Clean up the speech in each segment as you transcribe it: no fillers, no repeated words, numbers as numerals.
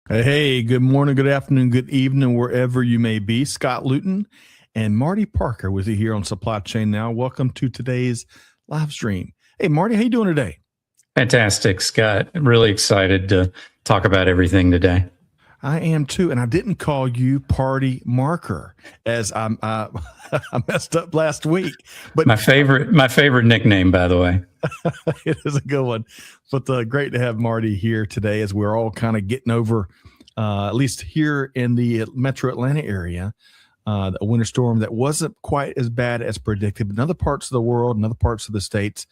Hey, good morning, good afternoon, good evening, wherever you may be. Scott Luton and Marty Parker with you here on Supply Chain Now. Welcome to today's live stream. Hey, Marty, how you doing today? Fantastic, Scott. Really excited to talk about everything today. I am too, and I didn't call you Party Marker as I messed up last week. But my favorite nickname, by the way. It is a good one. But great to have Marty here today as we're all kind of getting over, at least here in the Metro Atlanta area, a winter storm that wasn't quite as bad as predicted. But in other parts of the world and other parts of the states,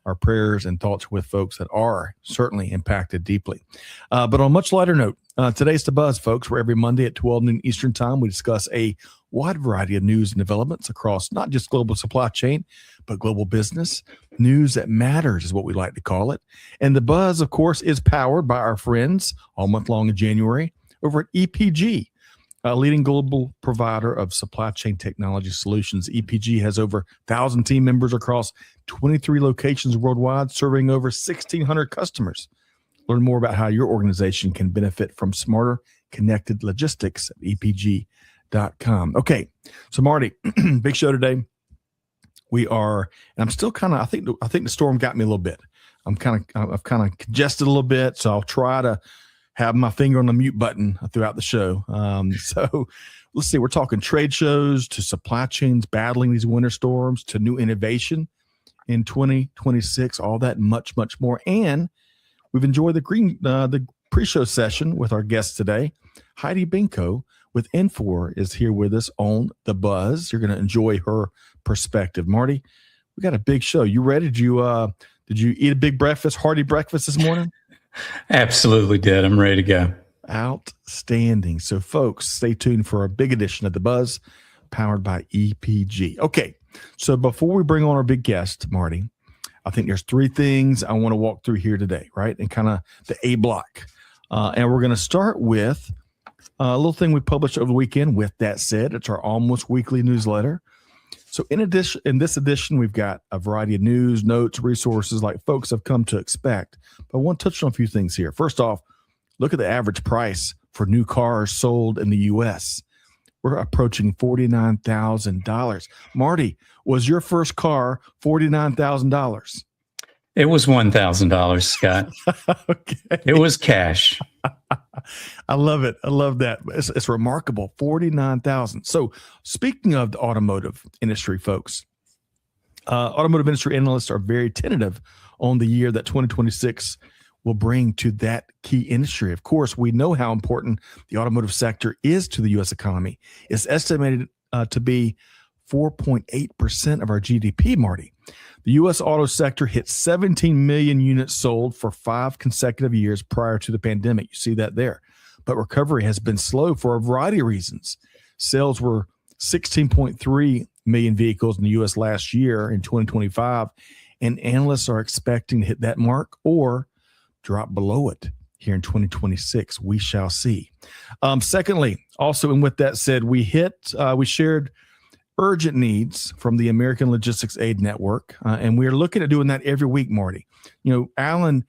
our prayers and thoughts with folks that are certainly impacted deeply. But on a much lighter note, today's The Buzz, folks, where every Monday at 12 noon Eastern time, we discuss a wide variety of news and developments across not just global supply chain, but global business. News that matters is what we like to call it. And The Buzz, of course, is powered by our friends all month long in January over at EPG, a leading global provider of supply chain technology solutions. EPG has over 1,000 team members across 23 locations worldwide, serving over 1,600 customers. Learn more about how your organization can benefit from smarter, connected logistics at epg.com. Okay, so Marty, big show today. We are, and I'm still kind of, I think the storm got me a little bit. I've kind of congested a little bit, so I'll try to have my finger on the mute button throughout the show. So let's see, we're talking trade shows to supply chains battling these winter storms to new innovation in 2026, all that and much, much more. And we've enjoyed the pre-show session with our guest today. Heidi Benko with Infor is here with us on The Buzz. You're going to enjoy her perspective. Marty, we got a big show. You ready? Did you eat a big breakfast, hearty breakfast this morning? Absolutely did. I'm ready to go. Outstanding. So, folks, stay tuned for a big edition of The Buzz powered by EPG. Okay, so before we bring on our big guest, Marty, I think there's three things I want to walk through here today, right? And kind of the A block. And we're going to start with a little thing we published over the weekend. With that said, it's our almost weekly newsletter. So in this edition, we've got a variety of news, notes, resources like folks have come to expect. But I want to touch on a few things here. First off, look at the average price for new cars sold in the U.S. We're approaching $49,000. Marty, was your first car $49,000? It was $1,000, Scott. Okay. It was cash. I love it. I love that. It's remarkable. $49,000. So speaking of the automotive industry, folks, automotive industry analysts are very tentative on the year that 2026 will bring to that key industry. Of course, we know how important the automotive sector is to the U.S. economy. It's estimated to be 4.8% of our GDP, Marty. The U.S. auto sector hit 17 million units sold for 5 consecutive years prior to the pandemic. You see that there. But recovery has been slow for a variety of reasons. Sales were 16.3 million vehicles in the U.S. last year in 2025, and analysts are expecting to hit that mark or drop below it here in 2026. We shall see. Secondly, also, and with that said, we shared urgent needs from the American Logistics Aid Network, and we're looking at doing that every week, Marty. You know, Alan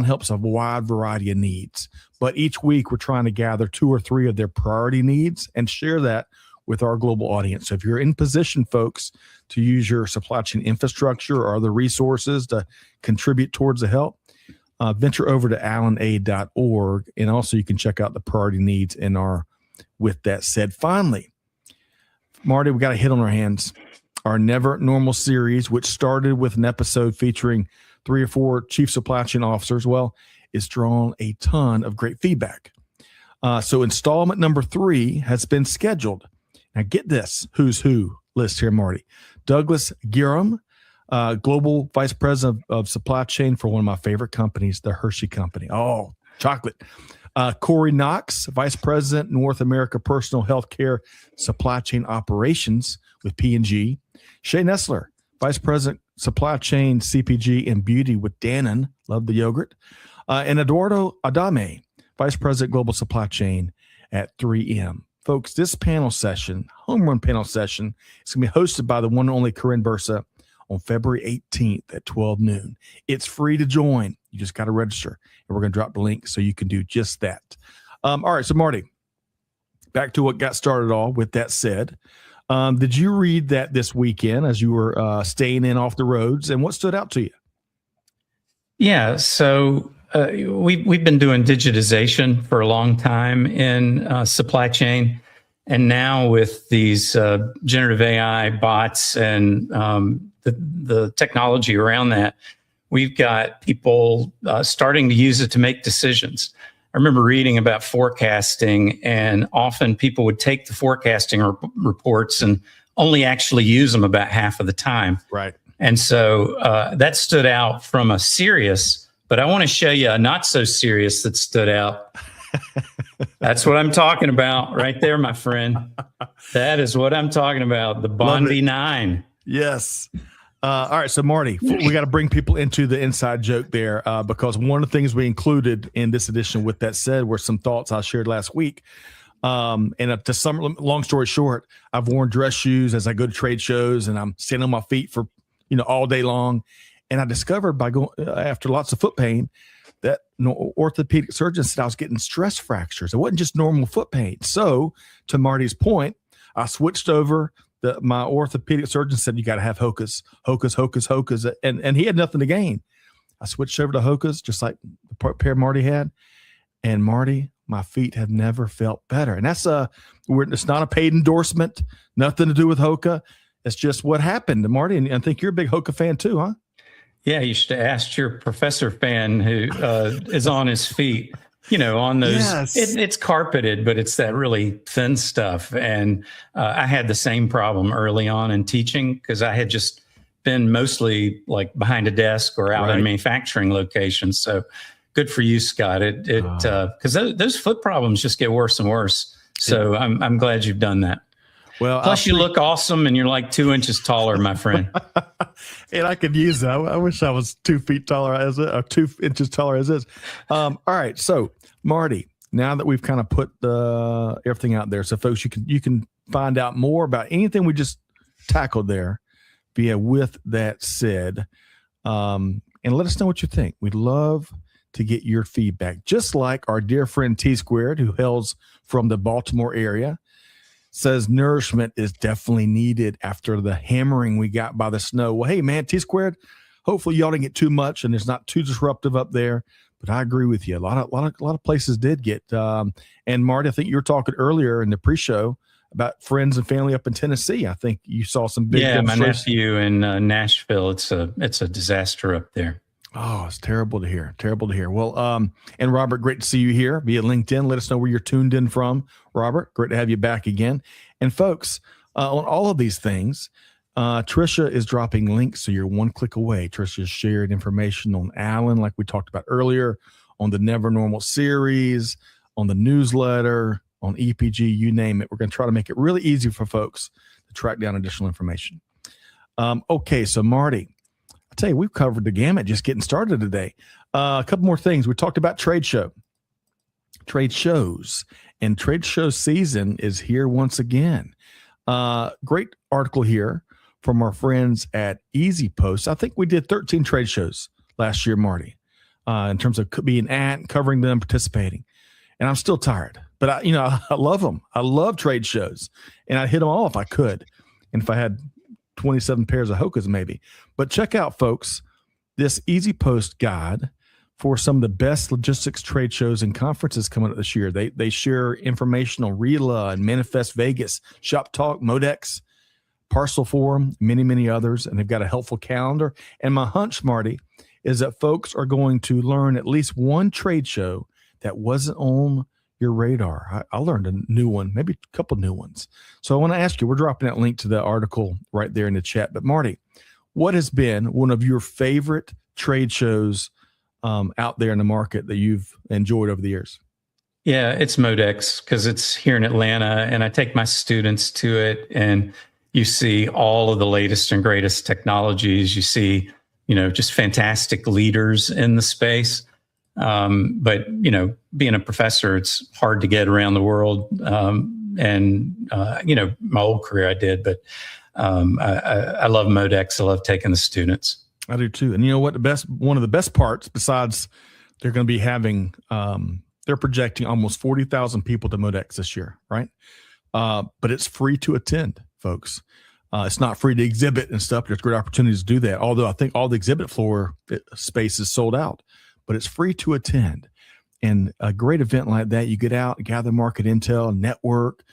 helps a wide variety of needs, but each week we're trying to gather 2 or 3 of their priority needs and share that with our global audience. So if you're in position, folks, to use your supply chain infrastructure or other resources to contribute towards the help, venture over to allanaid.org, and also you can check out the priority needs in our With That Said. Finally, Marty, we got a hit on our hands. Our Never Normal series, which started with an episode featuring 3 or 4 chief supply chain officers, well, it's drawn a ton of great feedback. So installment number 3 has been scheduled. Now get this, who's who list here, Marty. Douglas Giram, Global Vice President of Supply Chain for one of my favorite companies, the Hershey Company. Oh, chocolate. Corey Knox, Vice President, North America Personal Healthcare Supply Chain Operations with P&G. Shay Nessler, Vice President, Supply Chain, CPG, and Beauty with Dannon. Love the yogurt. And Eduardo Adame, Vice President, Global Supply Chain at 3M. Folks, this panel session, home run panel session, is going to be hosted by the one and only Corinne Bursa on February 18th at 12 noon. It's free to join. You just got to register, and we're going to drop the link so you can do just that. All right, so Marty, back to what got started all with that said. Did you read that this weekend as you were staying in off the roads, and what stood out to you? Yeah, so we've been doing digitization for a long time in supply chain, and now with these generative AI bots and the technology around that, we've got people starting to use it to make decisions. I remember reading about forecasting, and often people would take the forecasting reports and only actually use them about half of the time. Right. And so that stood out from a serious, but I want to show you a not so serious that stood out. That's what I'm talking about right there, my friend. That is what I'm talking about. The Bondi 9. Yes. All right. So Marty, we got to bring people into the inside joke there because one of the things we included in this edition with that said were some thoughts I shared last week. And to some long story short, I've worn dress shoes as I go to trade shows, and I'm standing on my feet for, all day long. And I discovered by going after lots of foot pain that orthopedic surgeon said I was getting stress fractures. It wasn't just normal foot pain. So to Marty's point, I switched over. My orthopedic surgeon said, you got to have Hoka's, and he had nothing to gain. I switched over to Hoka's, just like the pair Marty had. And Marty, my feet have never felt better. And that's it's not a paid endorsement, nothing to do with Hoka. It's just what happened to Marty. And I think you're a big Hoka fan too, huh? Yeah, you should have asked your professor fan who is on his feet. On those, yes. It's carpeted, but it's that really thin stuff. And I had the same problem early on in teaching because I had just been mostly like behind a desk or out in manufacturing locations. So good for you, Scott. Because those foot problems just get worse and worse. So I'm glad you've done that. Well, plus you look awesome and you're like 2 inches taller, my friend. And I could use that. I wish I was 2 feet taller or 2 inches taller as is. All right. So Marty, now that we've kind of put everything out there, so folks, you can find out more about anything we just tackled there via With That Said, and let us know what you think. We'd love to get your feedback, just like our dear friend T Squared, who hails from the Baltimore area, says nourishment is definitely needed after the hammering we got by the snow. Well, hey man, T Squared, hopefully y'all didn't get too much and it's not too disruptive up there. But I agree with you. A lot of places did get. And Marty, I think you were talking earlier in the pre-show about friends and family up in Tennessee. I think you saw some big. Yeah, my nephew in Nashville. It's a disaster up there. Oh, it's terrible to hear. Terrible to hear. Well, and Robert, great to see you here via LinkedIn. Let us know where you're tuned in from, Robert. Great to have you back again. And folks, on all of these things, Trisha is dropping links, so you're one click away. Trisha's shared information on Alan, like we talked about earlier, on the Never Normal series, on the newsletter, on EPG, you name it. We're going to try to make it really easy for folks to track down additional information. Okay, so Marty, I tell you, we've covered the gamut just getting started today. A couple more things. We talked about trade shows, and trade show season is here once again. Great article here from our friends at Easy Post. I think we did 13 trade shows last year, Marty, in terms of being at, covering them, participating. And I'm still tired, but I love them. I love trade shows, and I'd hit them all if I could. And if I had 27 pairs of Hokas, maybe. But check out, folks, this Easy Post guide for some of the best logistics trade shows and conferences coming up this year. They share information on RELA and Manifest Vegas, Shop Talk, Modex, Parcel Forum, many, many others, and they've got a helpful calendar. And my hunch, Marty, is that folks are going to learn at least one trade show that wasn't on your radar. I learned a new one, maybe a couple new ones. So I want to ask you, we're dropping that link to the article right there in the chat. But Marty, what has been one of your favorite trade shows out there in the market that you've enjoyed over the years? Yeah, it's Modex because it's here in Atlanta, and I take my students to it, and you see all of the latest and greatest technologies. You see, just fantastic leaders in the space. But being a professor, it's hard to get around the world. My old career I did, but I love Modex. I love taking the students. I do too. And you know what? One of the best parts, besides they're going to be having, they're projecting almost 40,000 people to Modex this year, right? But it's free to attend, folks. It's not free to exhibit and stuff. There's great opportunities to do that. Although I think all the exhibit floor space is sold out, but it's free to attend. And a great event like that, you get out, gather market intel, network,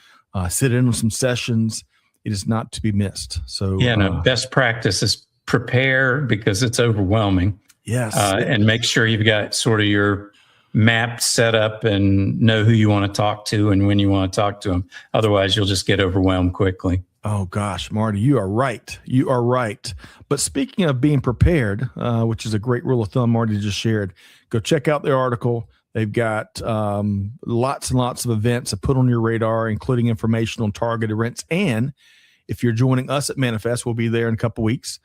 sit in on some sessions. It is not to be missed. So best practice is prepare because it's overwhelming. Yes. And make sure you've got sort of your map set up and know who you want to talk to and when you want to talk to them. Otherwise, you'll just get overwhelmed quickly. Oh, gosh, Marty, you are right. You are right. But speaking of being prepared, which is a great rule of thumb Marty just shared, go check out their article. They've got lots and lots of events to put on your radar, including informational and targeted events. And if you're joining us at Manifest, we'll be there in a couple weeks.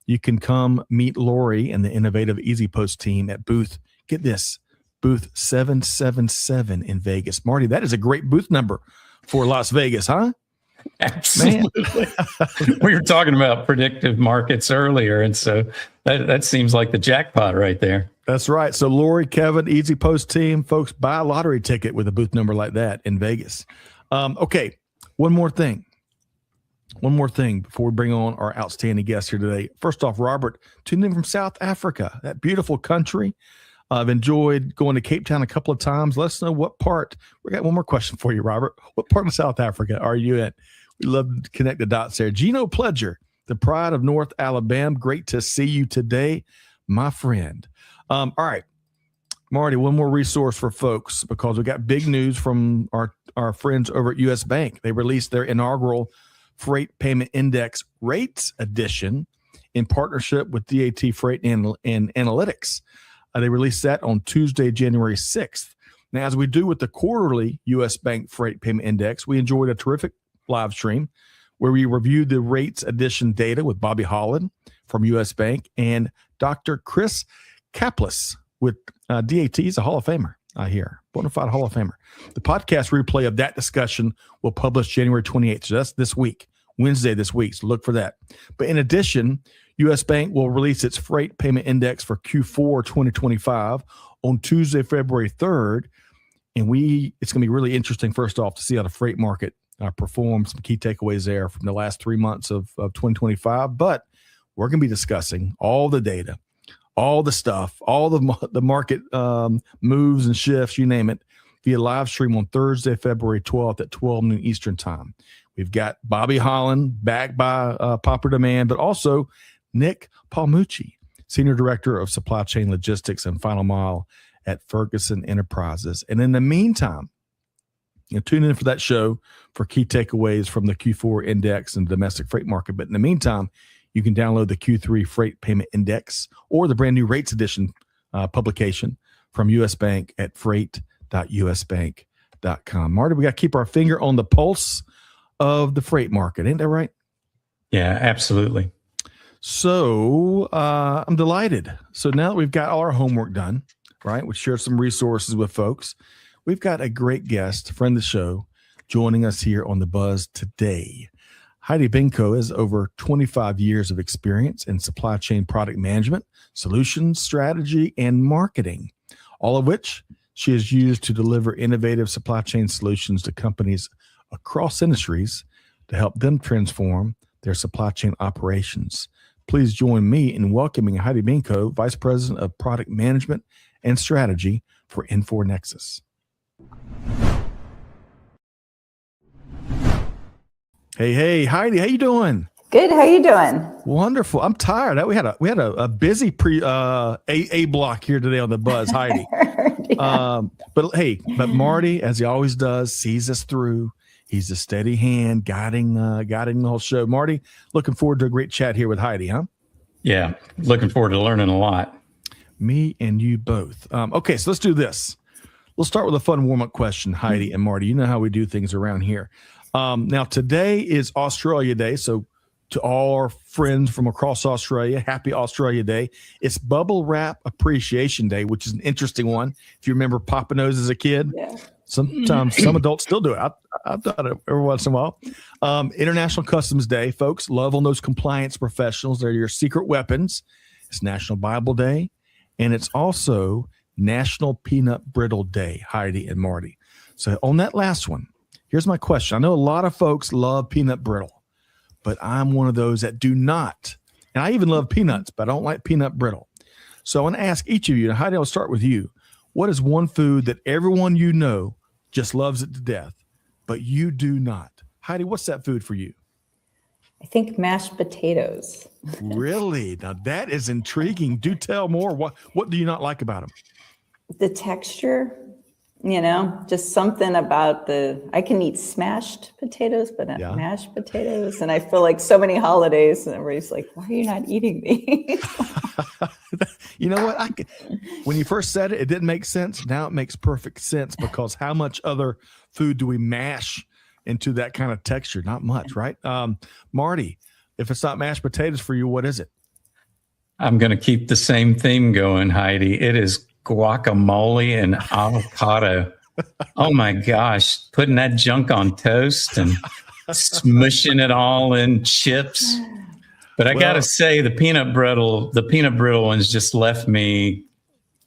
You can come meet Lori and the Innovative Easy Post team at booth 777 in Vegas. Marty, that is a great booth number for Las Vegas, huh? Absolutely. We were talking about predictive markets earlier, and so that seems like the jackpot right there. That's right. So Lori, Kevin, Easy Post team, folks, buy a lottery ticket with a booth number like that in Vegas. Okay, one more thing before we bring on our outstanding guest here today. First off, Robert, tuned in from South Africa, that beautiful country. I've enjoyed going to Cape Town a couple of times. Let us know what part. We got one more question for you, Robert. What part of South Africa are you in? We love to connect the dots there. Gino Pledger, the pride of North Alabama. Great to see you today, my friend. All right, Marty, one more resource for folks because we got big news from our friends over at U.S. Bank. They released their inaugural Freight Payment Index Rates Edition in partnership with DAT Freight and Analytics. They released that on Tuesday, January 6th. Now, as we do with the quarterly U.S. Bank Freight Payment Index, we enjoyed a terrific live stream where we reviewed the rates edition data with Bobby Holland from U.S. Bank and Dr. Chris Kaplis with DAT. He's a Hall of Famer, I hear. Bona fide Hall of Famer. The podcast replay of that discussion will publish January 28th. So that's this week, Wednesday this week. So look for that. But in addition, U.S. Bank will release its Freight Payment Index for Q4 2025 on Tuesday, February 3rd. And it's going to be really interesting, first off, to see how the freight market performs, some key takeaways there from the last 3 months of 2025. But we're going to be discussing all the data, all the stuff, all the market moves and shifts, you name it, via live stream on Thursday, February 12th at 12 noon Eastern time. We've got Bobby Holland backed by popular demand, but also Nick Palmucci, Senior Director of Supply Chain Logistics and Final Mile at Ferguson Enterprises. And in the meantime, tune in for that show for key takeaways from the Q4 index and domestic freight market. But in the meantime, you can download the Q3 Freight Payment Index or the brand new Rates Edition publication from U.S. Bank at freight.usbank.com. Marty, we got to keep our finger on the pulse of the freight market. Ain't that right? Yeah, absolutely. So I'm delighted. So now that we've got all our homework done, right, we share some resources with folks. We've got a great guest, friend of the show, joining us here on The Buzz today. Heidi Benko has over 25 years of experience in supply chain product management, solutions, strategy, and marketing, all of which she has used to deliver innovative supply chain solutions to companies across industries to help them transform their supply chain operations. Please join me in welcoming Heidi Benko, Vice President of Product Management and Strategy for Infor Nexus. Hey, Heidi, how you doing? Good. How you doing? Wonderful. I'm tired. We had a busy A block here today on The Buzz, Heidi. Yeah. But Marty, as he always does, sees us through. He's a steady hand guiding the whole show. Marty, looking forward to a great chat here with Heidi, huh? Yeah, looking forward to learning a lot. Me and you both. Okay, so let's do this. We'll start with a fun warm-up question, Heidi and Marty. You know how we do things around here. Now, today is Australia Day, so to all our friends from across Australia, happy Australia Day. It's Bubble Wrap Appreciation Day, which is an interesting one. If you remember Papa Nose as a kid. Yeah. Sometimes some adults still do it. I've done it every once in a while. International Customs Day, folks. Love on those compliance professionals. They're your secret weapons. It's National Bible Day, and it's also National Peanut Brittle Day, Heidi and Marty. So on that last one, here's my question. I know a lot of folks love peanut brittle, but I'm one of those that do not. And I even love peanuts, but I don't like peanut brittle. So I want to ask each of you, and Heidi, I'll start with you. What is one food that everyone you know just loves it to death, but you do not? Heidi, what's that food for you? I think mashed potatoes. Really? Now that is intriguing. Do tell more. What do you not like about them? The texture, just something about I can eat smashed potatoes, but not mashed potatoes. And I feel like so many holidays and everybody's like, why are you not eating these? You know what? When you first said it, it didn't make sense. Now it makes perfect sense, because how much other food do we mash into that kind of texture? Not much, right? Marty, if it's not mashed potatoes for you, what is it? I'm going to keep the same theme going, Heidi. It is guacamole and avocado. Oh my gosh, putting that junk on toast and smushing it all in chips. But I got to say, the peanut brittle ones just left me.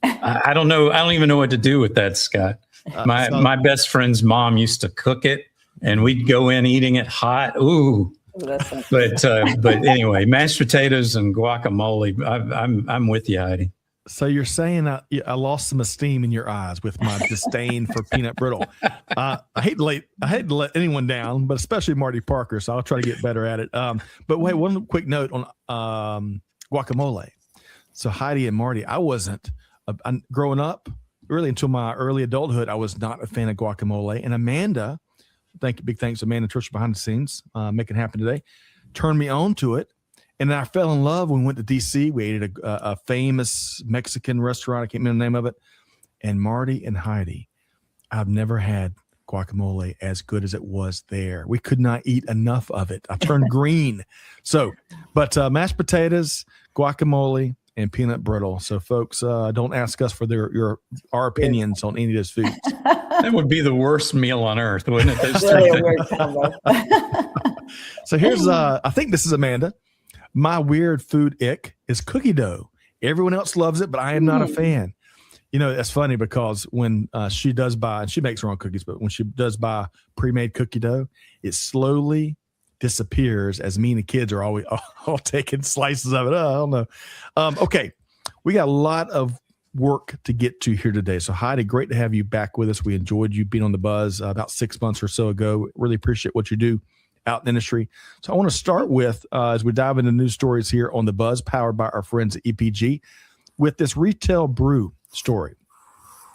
I don't know. I don't even know what to do with that, Scott. My best friend's mom used to cook it, and we'd go in eating it hot. Ooh. But anyway, mashed potatoes and guacamole. I'm with you, Heidi. So you're saying I lost some esteem in your eyes with my disdain for peanut brittle. I hate to let anyone down, but especially Marty Parker. So I'll try to get better at it. But wait, one quick note on guacamole. So Heidi and Marty, I wasn't growing up really until my early adulthood. I was not a fan of guacamole. And Amanda, big thanks to Amanda Trish behind the scenes, making it happen today, turned me on to it. And then I fell in love when we went to D.C. We ate at a famous Mexican restaurant. I can't remember the name of it. And Marty and Heidi, I've never had guacamole as good as it was there. We could not eat enough of it. I turned green. So, but mashed potatoes, guacamole, and peanut brittle. So, folks, don't ask us for our opinions on any of those foods. That would be the worst meal on earth, wouldn't it? Really a weird combo. So here's, I think this is Amanda. My weird food ick is cookie dough. Everyone else loves it, but I am not a fan. That's funny because when she does buy, and she makes her own cookies, but when she does buy pre-made cookie dough, it slowly disappears as me and the kids are always all taking slices of it. I don't know. Okay. We got a lot of work to get to here today. So Heidi, great to have you back with us. We enjoyed you being on the Buzz about 6 months or so ago. Really appreciate what you do out in the industry. So I want to start with, as we dive into news stories here on the Buzz, powered by our friends at EPG, with this retail brew story,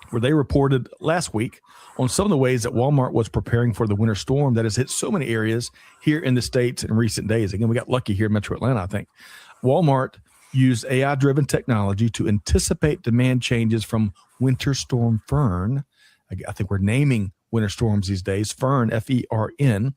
where they reported last week on some of the ways that Walmart was preparing for the winter storm that has hit so many areas here in the States in recent days. Again, we got lucky here in Metro Atlanta, I think. Walmart used AI-driven technology to anticipate demand changes from Winter Storm Fern. I think we're naming winter storms these days, Fern, F-E-R-N.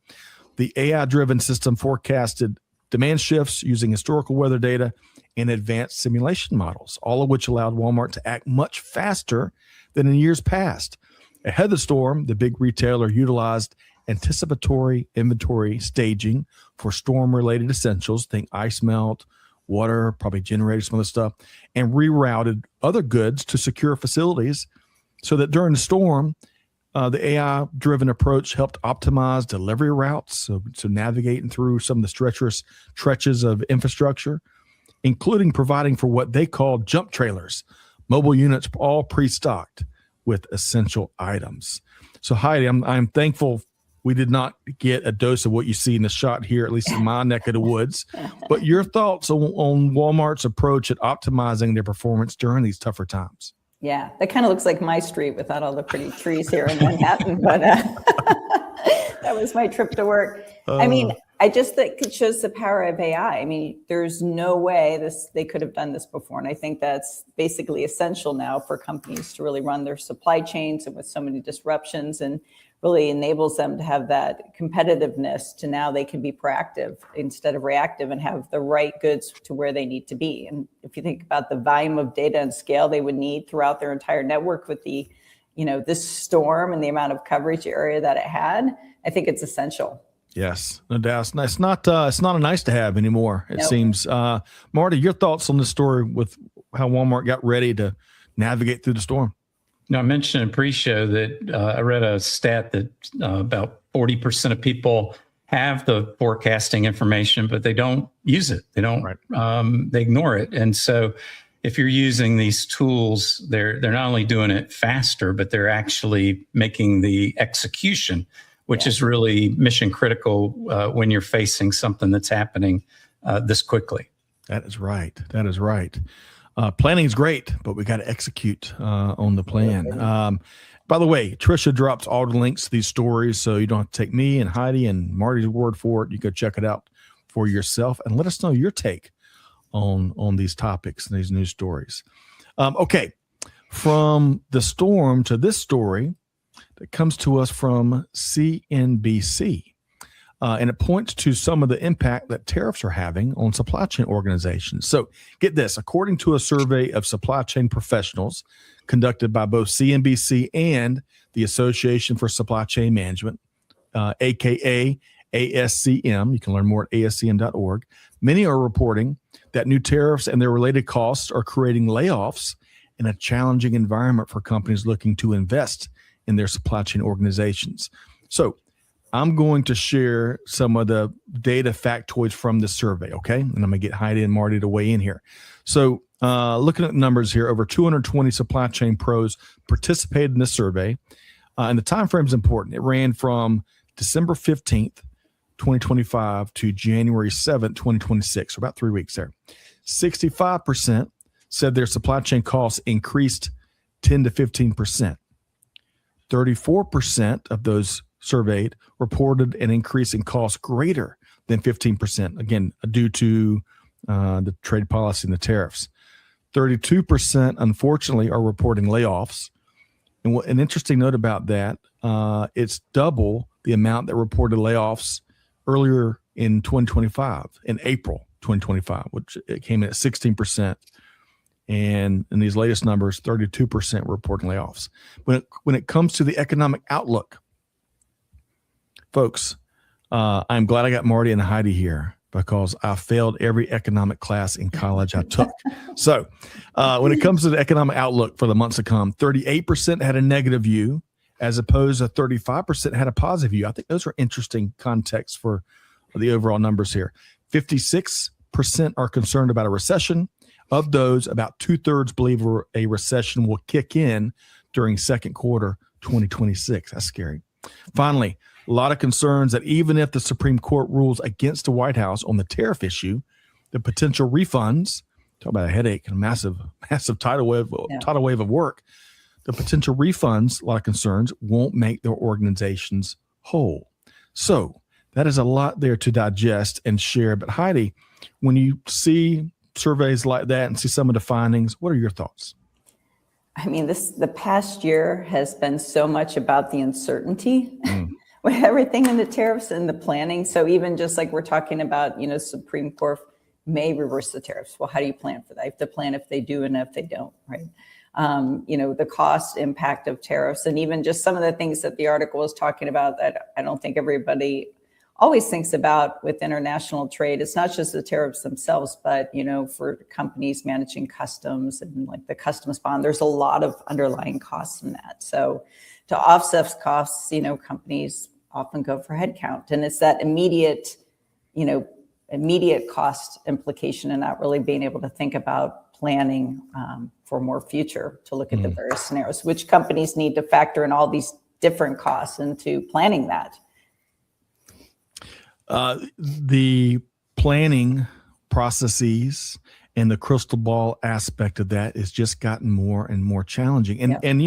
The AI-driven system forecasted demand shifts using historical weather data and advanced simulation models, all of which allowed Walmart to act much faster than in years past. Ahead of the storm, the big retailer utilized anticipatory inventory staging for storm-related essentials, think ice melt, water, probably generators, some other stuff, and rerouted other goods to secure facilities so that during the storm, the AI-driven approach helped optimize delivery routes, so navigating through some of the treacherous stretches of infrastructure, including providing for what they call jump trailers, mobile units all pre-stocked with essential items. So Heidi, I'm thankful we did not get a dose of what you see in the shot here, at least in my neck of the woods. But your thoughts on Walmart's approach at optimizing their performance during these tougher times? Yeah, that kind of looks like my street without all the pretty trees here in Manhattan, but that was my trip to work. I just think it shows the power of AI. I mean, there's no way they could have done this before. And I think that's basically essential now for companies to really run their supply chains, and with so many disruptions, and really enables them to have that competitiveness to now they can be proactive instead of reactive and have the right goods to where they need to be. And if you think about the volume of data and scale they would need throughout their entire network with the, this storm and the amount of coverage area that it had, I think it's essential. Yes, no doubt. It's not a nice to have anymore. It seems. Marty, your thoughts on this story with how Walmart got ready to navigate through the storm? Now, I mentioned in pre-show that I read a stat that about 40% of people have the forecasting information, but they don't use it. They don't. Right. They ignore it. And so, if you're using these tools, they're not only doing it faster, but they're actually making the execution, which is really mission critical when you're facing something that's happening this quickly. That is right. That is right. Planning is great, but we got to execute on the plan. By the way, Trisha drops all the links to these stories, so you don't have to take me and Heidi and Marty's word for it. You go check it out for yourself and let us know your take on these topics and these news stories. Okay, from the storm to this story that comes to us from CNBC. And it points to some of the impact that tariffs are having on supply chain organizations. So get this, according to a survey of supply chain professionals conducted by both CNBC and the Association for Supply Chain Management, aka ASCM, you can learn more at ascm.org, many are reporting that new tariffs and their related costs are creating layoffs in a challenging environment for companies looking to invest in their supply chain organizations. So I'm going to share some of the data factoids from this survey, okay? And I'm going to get Heidi and Marty to weigh in here. So looking at numbers here, over 220 supply chain pros participated in this survey. And the time frame is important. It ran from December 15th, 2025 to January 7th, 2026, so about 3 weeks there. 65% said their supply chain costs increased 10 to 15%. 34% of those surveyed reported an increase in cost greater than 15%, again, due to the trade policy and the tariffs. 32%, unfortunately, are reporting layoffs. And an interesting note about that, it's double the amount that reported layoffs earlier in 2025, in April 2025, which it came in at 16%. And in these latest numbers, 32% reporting layoffs. When it comes to the economic outlook, folks, I'm glad I got Marty and Heidi here because I failed every economic class in college I took. So when it comes to the economic outlook for the months to come, 38% had a negative view as opposed to 35% had a positive view. I think those are interesting contexts for the overall numbers here. 56% are concerned about a recession. Of those, about 2/3 believe a recession will kick in during second quarter 2026. That's scary. Finally, a lot of concerns that even if the Supreme Court rules against the White House on the tariff issue, the potential refunds, talk about a headache and a massive tidal wave of work, the potential refunds, a lot of concerns, won't make their organizations whole. So that is a lot there to digest and share. But Heidi, when you see surveys like that and see some of the findings, what are your thoughts? I mean, the past year has been so much about the uncertainty with everything in the tariffs and the planning. So even just like we're talking about, Supreme Court may reverse the tariffs. Well, how do you plan for that? You have to plan if they do and if they don't, right? The cost impact of tariffs, and even just some of the things that the article was talking about that I don't think everybody always thinks about with international trade. It's not just the tariffs themselves, but, for companies managing customs and like the customs bond, there's a lot of underlying costs in that. So to offset costs, companies often go for headcount, and it's that immediate cost implication and not really being able to think about planning for more future to look at the various scenarios, which companies need to factor in all these different costs into planning that. The planning processes and the crystal ball aspect of that has just gotten more and more challenging. And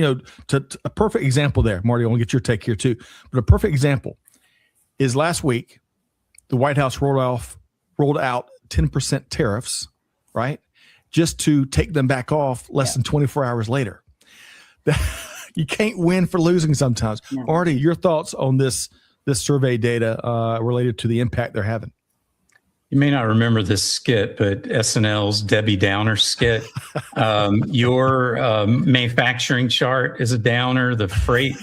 to a perfect example there, Marty, I want to get your take here too. But a perfect example is last week, the White House rolled out 10% tariffs, right? Just to take them back off less than 24 hours later. You can't win for losing sometimes. No. Marty, your thoughts on this survey data related to the impact they're having? You may not remember this skit, but SNL's Debbie Downer skit. Your manufacturing chart is a downer. The freight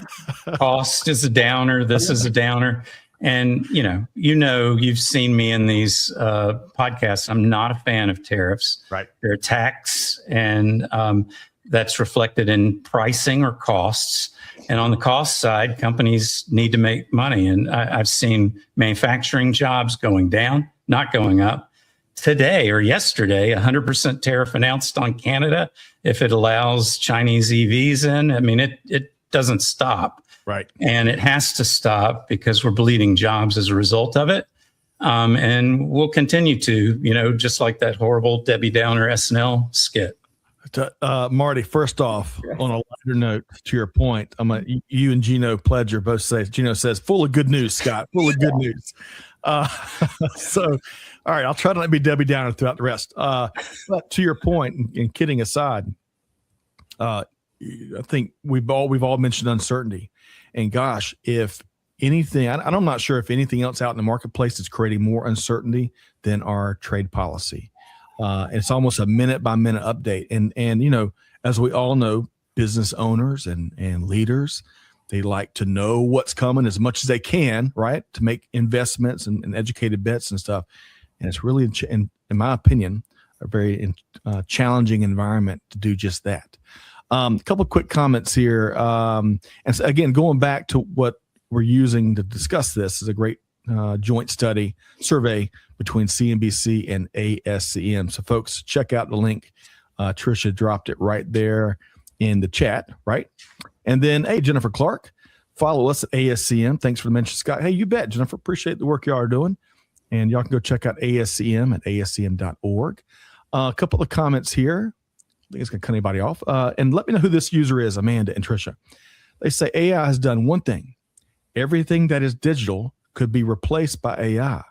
cost is a downer. This is a downer. And you've seen me in these podcasts. I'm not a fan of tariffs. Right. They're tax, and that's reflected in pricing or costs. And on the cost side, companies need to make money. And I've seen manufacturing jobs going down, not going up. Today or yesterday, 100% tariff announced on Canada if it allows Chinese EVs in. I mean, it doesn't stop. Right. And it has to stop because we're bleeding jobs as a result of it. And we'll continue to, just like that horrible Debbie Downer SNL skit. Marty, first off, on a lighter note, to your point, you and Gino Pledger both say, Gino says, full of good news, Scott, full of good news. So, all right, I'll try to not be Debbie Downer throughout the rest. But to your point, and kidding aside, I think we've all mentioned uncertainty. And gosh, if anything, I'm not sure if anything else out in the marketplace is creating more uncertainty than our trade policy. It's almost a minute by minute update. And as we all know, business owners and leaders, they like to know what's coming as much as they can, right? To make investments and educated bets and stuff. And it's really, in my opinion, a very challenging environment to do just that. A couple of quick comments here. And so again, going back to what we're using to discuss this is a great joint survey between CNBC and ASCM. So folks, check out the link. Tricia dropped it right there in the chat, right? And then, hey, Jennifer Clark, follow us at ASCM. Thanks for the mention, Scott. Hey, you bet, Jennifer. Appreciate the work y'all are doing. And y'all can go check out ASCM at ascm.org. A couple of comments here. I think it's going to cut anybody off. And let me know who this user is, Amanda and Tricia. They say AI has done one thing. Everything that is digital could be replaced by AI,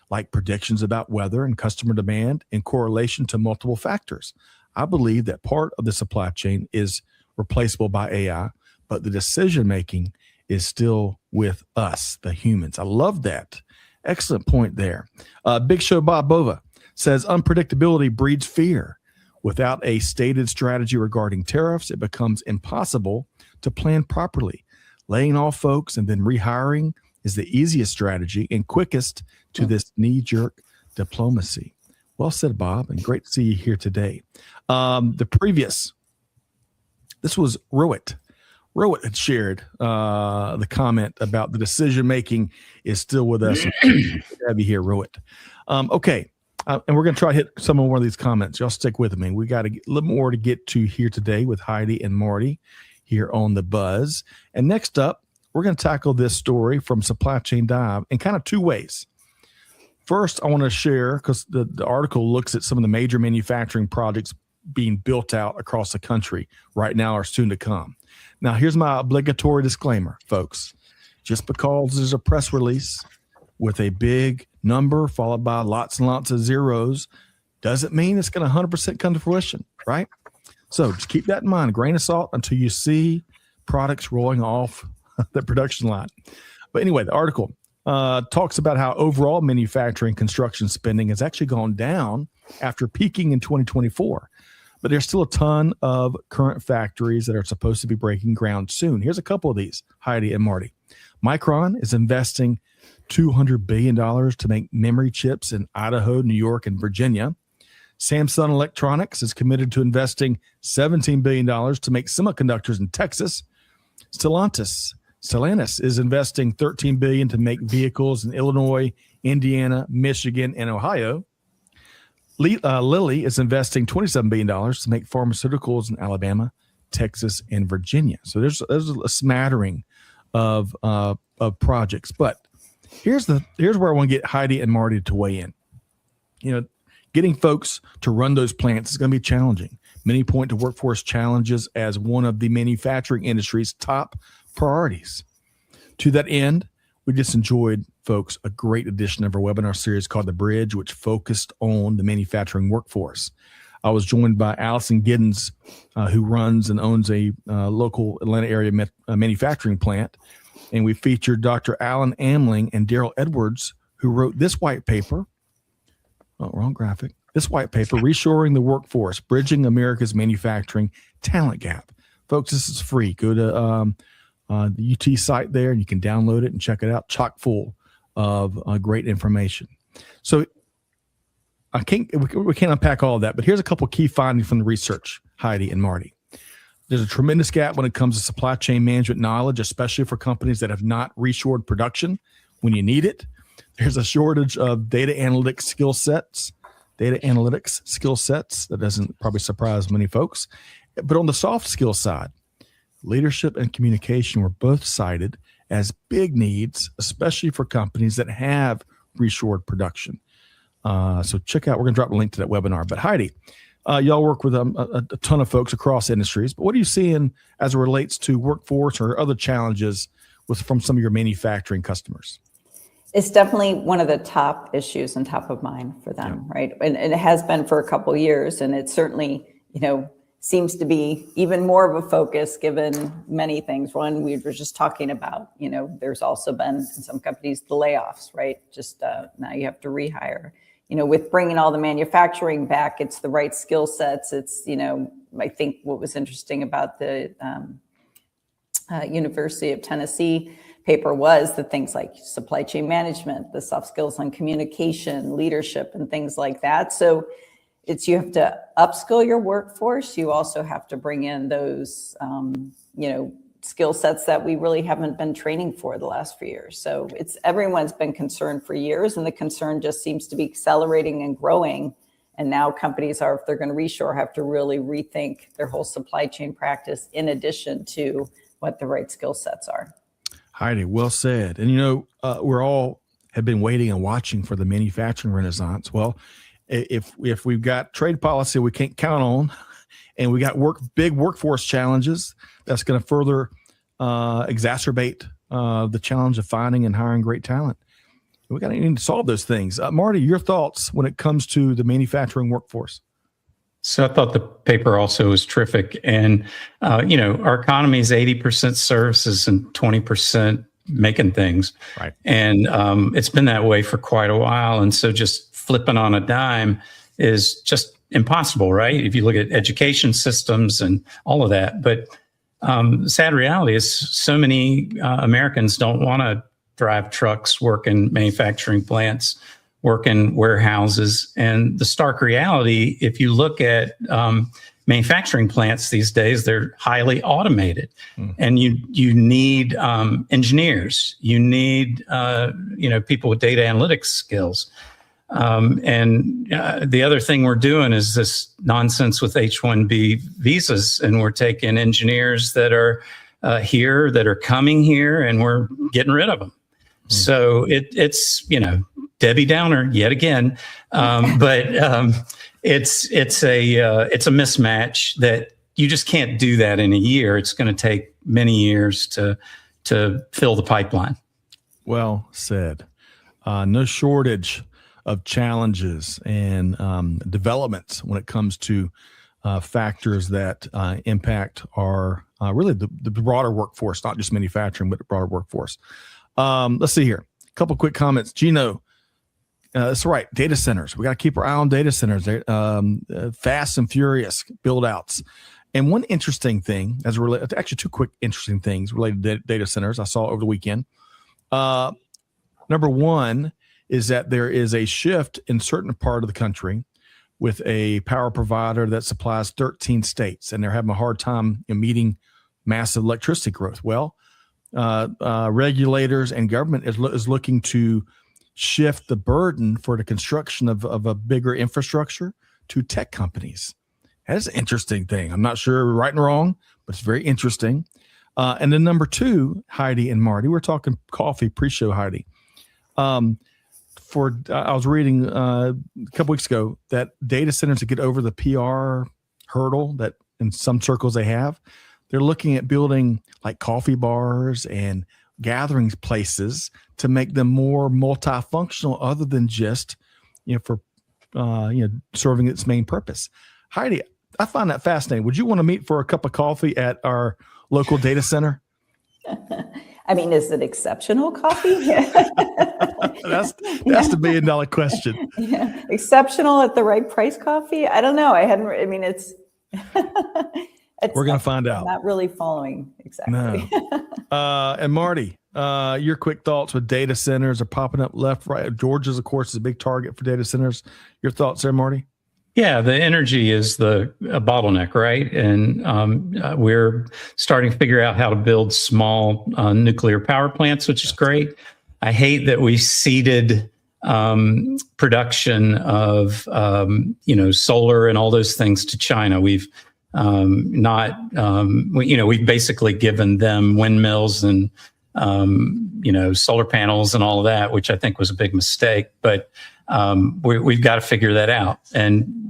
like predictions about weather and customer demand in correlation to multiple factors. I believe that part of the supply chain is replaceable by AI, but the decision-making is still with us, the humans. I love that. Excellent point there. Big Show Bob Bova says unpredictability breeds fear. Without a stated strategy regarding tariffs, it becomes impossible to plan properly. Laying off folks and then rehiring is the easiest strategy and quickest to this knee-jerk diplomacy. Well said, Bob, and great to see you here today. This was Rowett. Rowett had shared the comment about the decision-making is still with us. Good to have you here, Rowett. Okay. And we're going to try to hit some more of these comments. Y'all stick with me. We got a little more to get to here today with Heidi and Marty here on The Buzz. And next up, we're going to tackle this story from Supply Chain Dive in kind of two ways. First, I want to share, because the article looks at some of the major manufacturing projects being built out across the country right now or soon to come. Now, here's my obligatory disclaimer, folks. Just because there's a press release with a big number followed by lots and lots of zeros doesn't mean it's going to 100% come to fruition, right? So just keep that in mind, a grain of salt until you see products rolling off the production line. But anyway, the article talks about how overall manufacturing construction spending has actually gone down after peaking in 2024. But there's still a ton of current factories that are supposed to be breaking ground soon. Here's a couple of these, Heidi and Marty. Micron is investing $200 billion to make memory chips in Idaho, New York, and Virginia. Samsung Electronics is committed to investing $17 billion to make semiconductors in Texas. Stellantis is investing $13 billion to make vehicles in Illinois, Indiana, Michigan, and Ohio. Lilly is investing $27 billion to make pharmaceuticals in Alabama, Texas, and Virginia. So there's a smattering of projects. But here's where I want to get Heidi and Marty to weigh in. Getting folks to run those plants is going to be challenging. Many point to workforce challenges as one of the manufacturing industry's top priorities. To that end, we just enjoyed, folks, a great edition of our webinar series called The Bridge, which focused on the manufacturing workforce. I was joined by Allison Giddens, who runs and owns a local Atlanta area manufacturing plant. And we featured Dr. Alan Amling and Daryl Edwards, who wrote this white paper. Oh, wrong graphic. This white paper, Reshoring the Workforce, Bridging America's Manufacturing Talent Gap. Folks, this is free. Go to the UT site there, and you can download it and check it out. Chock full of great information. So we can't unpack all of that, but here's a couple key findings from the research, Heidi and Marty. There's a tremendous gap when it comes to supply chain management knowledge, especially for companies that have not reshored production when you need it. There's a shortage of data analytics skill sets. That doesn't probably surprise many folks. But on the soft skill side, leadership and communication were both cited as big needs, especially for companies that have reshored production. So check out, we're going to drop a link to that webinar. But Heidi, y'all work with a ton of folks across industries, but what are you seeing as it relates to workforce or other challenges from some of your manufacturing customers? It's definitely one of the top issues and top of mind for them, right? And it has been for a couple of years, and it certainly, seems to be even more of a focus given many things. One, we were just talking about, there's also been in some companies the layoffs, right? Just now you have to rehire. With bringing all the manufacturing back, it's the right skill sets. It's, I think what was interesting about the University of Tennessee paper was the things like supply chain management, the soft skills on communication, leadership, and things like that. So you have to upskill your workforce. You also have to bring in those, skill sets that we really haven't been training for the last few years. So everyone's been concerned for years, and the concern just seems to be accelerating and growing. And now companies if they're going to reshore, have to really rethink their whole supply chain practice in addition to what the right skill sets are. Heidi, well said. And we're all have been waiting and watching for the manufacturing renaissance. Well, if we've got trade policy we can't count on, and we got big workforce challenges, that's going to further exacerbate the challenge of finding and hiring great talent. We need to solve those things. Marty, your thoughts when it comes to the manufacturing workforce? So I thought the paper also was terrific. And, our economy is 80% services and 20% making things. Right. And it's been that way for quite a while. And so just flipping on a dime is just impossible, right? If you look at education systems and all of that. But the sad reality is so many Americans don't want to drive trucks, work in manufacturing plants, work in warehouses. And the stark reality, if you look at manufacturing plants these days, they're highly automated. And you need engineers, you need people with data analytics skills. And the other thing we're doing is this nonsense with H-1B visas, and we're taking engineers that are here, that are coming here, and we're getting rid of them. So it's Debbie Downer yet again, but it's a mismatch that you just can't do that in a year. It's going to take many years to fill the pipeline. Well said. No shortage of challenges and developments when it comes to factors that impact our really the broader workforce, not just manufacturing, but the broader workforce. Let's see here. A couple quick comments. Gino, that's right. Data centers. We got to keep our eye on data centers. They're fast and furious build outs. And one interesting thing, actually two quick interesting things related to data centers I saw over the weekend. Number one is that there is a shift in certain part of the country with a power provider that supplies 13 states, and they're having a hard time meeting massive electricity growth. Well, regulators and government is looking to shift the burden for the construction of a bigger infrastructure to tech companies. That's an interesting thing. I'm not sure right and wrong, but it's very interesting. And then number two, Heidi and Marty, we're talking coffee pre-show, Heidi. I was reading a couple weeks ago that data centers to get over the PR hurdle that in some circles they have, they're looking at building like coffee bars and gathering places to make them more multifunctional other than just, for serving its main purpose. Heidi, I find that fascinating. Would you want to meet for a cup of coffee at our local data center? I mean, is it exceptional coffee? That's the $1 million question. Yeah. Exceptional at the right price coffee? I don't know. It's we're going to find out. Not really following exactly. No. And Marty, Your quick thoughts with data centers are popping up left, right. Georgia's, of course, is a big target for data centers. Your thoughts there, Marty? Yeah, the energy is the bottleneck, right? And we're starting to figure out how to build small nuclear power plants, which is great. I hate that we ceded production of solar and all those things to China. We've we've basically given them windmills and solar panels and all of that, which I think was a big mistake. But we've got to figure that out. And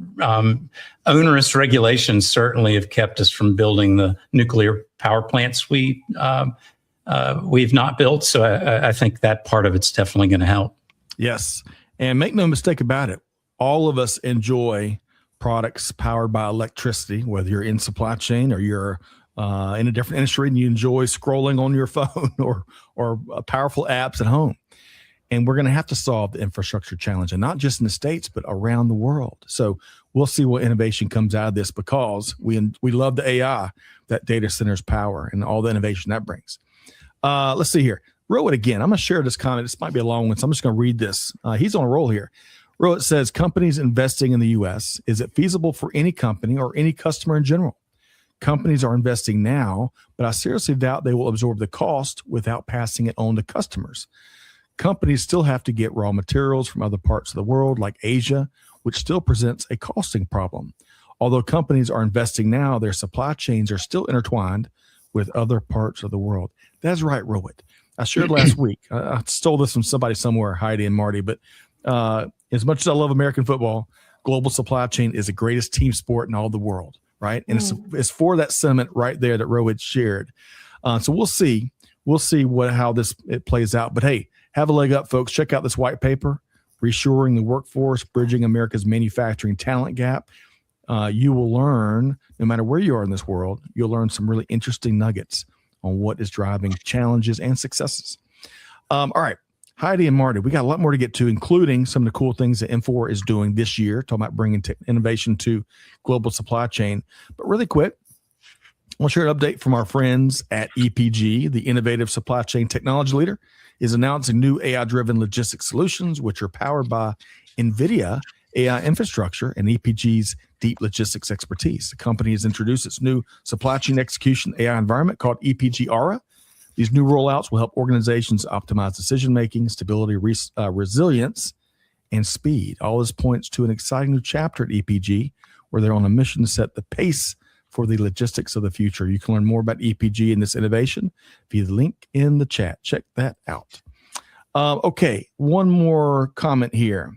onerous regulations certainly have kept us from building the nuclear power plants we've not built. So I think that part of it's definitely going to help. Yes. And make no mistake about it. All of us enjoy products powered by electricity, whether you're in supply chain or you're in a different industry and you enjoy scrolling on your phone or powerful apps at home. And we're going to have to solve the infrastructure challenge, and not just in the States, but around the world. So we'll see what innovation comes out of this, because we love the AI that data centers power and all the innovation that brings. Let's see here. Rohit again. I'm going to share this comment. This might be a long one, so I'm just going to read this. He's on a roll here. Rohit says, companies investing in the U.S., is it feasible for any company or any customer in general? Companies are investing now, but I seriously doubt they will absorb the cost without passing it on to customers. Companies still have to get raw materials from other parts of the world, like Asia, which still presents a costing problem. Although companies are investing now, their supply chains are still intertwined with other parts of the world. That's right, Rohit. I shared last week. I stole this from somebody somewhere, Heidi and Marty, but as much as I love American football, global supply chain is the greatest team sport in all the world, right? And it's for that sentiment right there that Rohit shared. So we'll see how it plays out. But hey, have a leg up, folks. Check out this white paper, Reshoring the Workforce, Bridging America's Manufacturing Talent Gap. You will learn, no matter where you are in this world, you'll learn some really interesting nuggets on what is driving challenges and successes. All right, Heidi and Marty, we got a lot more to get to, including some of the cool things that Infor is doing this year, talking about bringing innovation to global supply chain. But really quick, I'll share an update from our friends at EPG. The innovative supply chain technology leader is announcing new AI-driven logistics solutions, which are powered by NVIDIA AI infrastructure and EPG's deep logistics expertise. The company has introduced its new supply chain execution AI environment called EPG Aura. These new rollouts will help organizations optimize decision-making, stability, resilience, and speed. All this points to an exciting new chapter at EPG, where they're on a mission to set the pace for the logistics of the future. You can learn more about EPG and this innovation via the link in the chat. Check that out. Okay, one more comment here.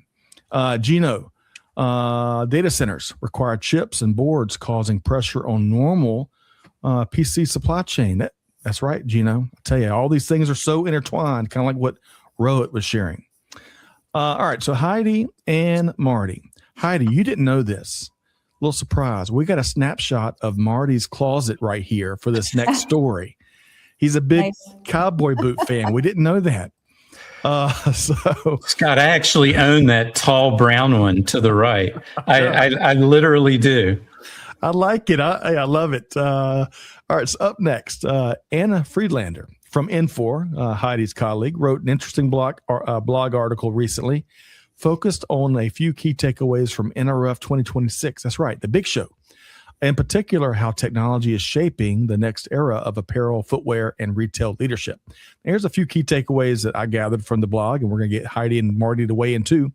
Gino, data centers require chips and boards, causing pressure on normal PC supply chain. That's right, Gino. I tell you, all these things are so intertwined, kind of like what Rohit was sharing. All right, so Heidi and Marty. Heidi, you didn't know this. Little surprise. We got a snapshot of Marty's closet right here for this next story. He's a big cowboy boot fan. We didn't know that. So Scott, I actually own that tall brown one to the right. I literally do. I like it. I love it. All right. So up next, Anna Friedlander from Infor, Heidi's colleague, wrote an interesting blog article recently, focused on a few key takeaways from NRF 2026. That's right, the big show. In particular, how technology is shaping the next era of apparel, footwear, and retail leadership. Here's a few key takeaways that I gathered from the blog, and we're going to get Heidi and Marty to weigh in too.